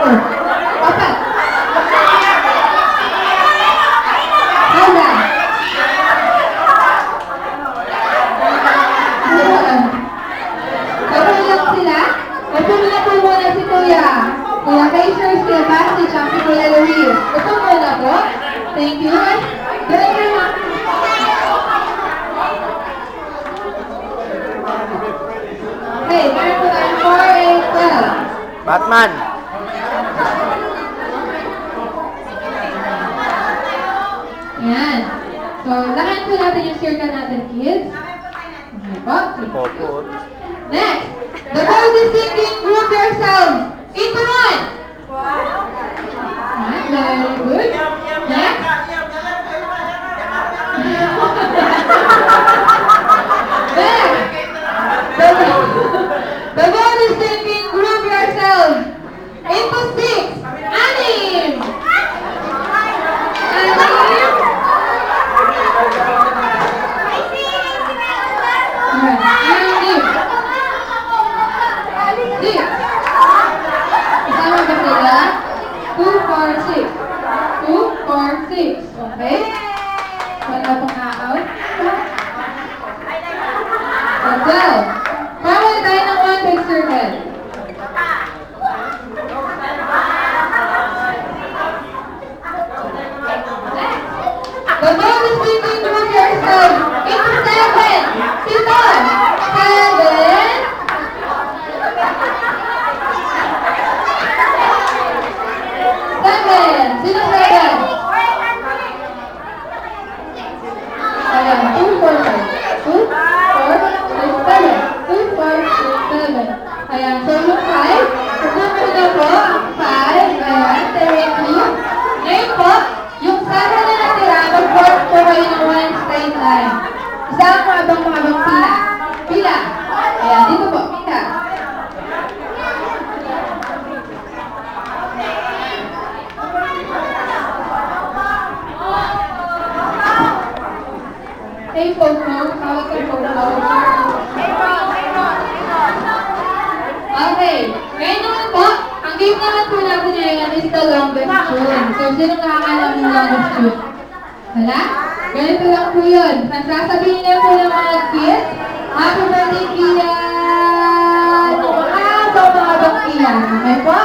Apat. Hala. Kapulong sila? Kapulong po muna si Kuya. Kuya Kaiser, Kuya Basti, tsaka si Kuya Luis. Ito muna po. Thank you. Ganun lang. Okay, meron po tayo 4 and 12. Batman. Yan. So, lakan po natin yung circle natin, kids. Okay po. Popo. Next. The ball is singing, group yourselves into one. Right, very good. Next. Next. The ball is singing, group yourselves into 6. Anim. Isama ba sila? 2, 4, 6. 2, 4, 6. Okay? Wala pang out. So, pawal tayo ng one big circle. The ball is singing through yourself into 7. Simon. 7. 7. Sino 7? Ayan, 2, 4, 5. 2, 4, 6, 7. 2, 4, 6, 7. Ayan, so yung 5. Pagkakas na po, 5. Ayan, thank you. Ngayon po, yung 7 na natira, mag-work po kayo ng one straight line. Isang mahabang pila. Pila. Ayan, dito po, pila. Hey, phone mo. Tawag ka phone mo. Okay. Ngayon naman po, ang game naman po natin ngayon is the longest tune. So, sino nakakalam ng longest tune? Wala? Ganito lang po yun. Nagsasabihin na po ng mga kids, Happy birthday, Kian! Habang Kian. Okay po?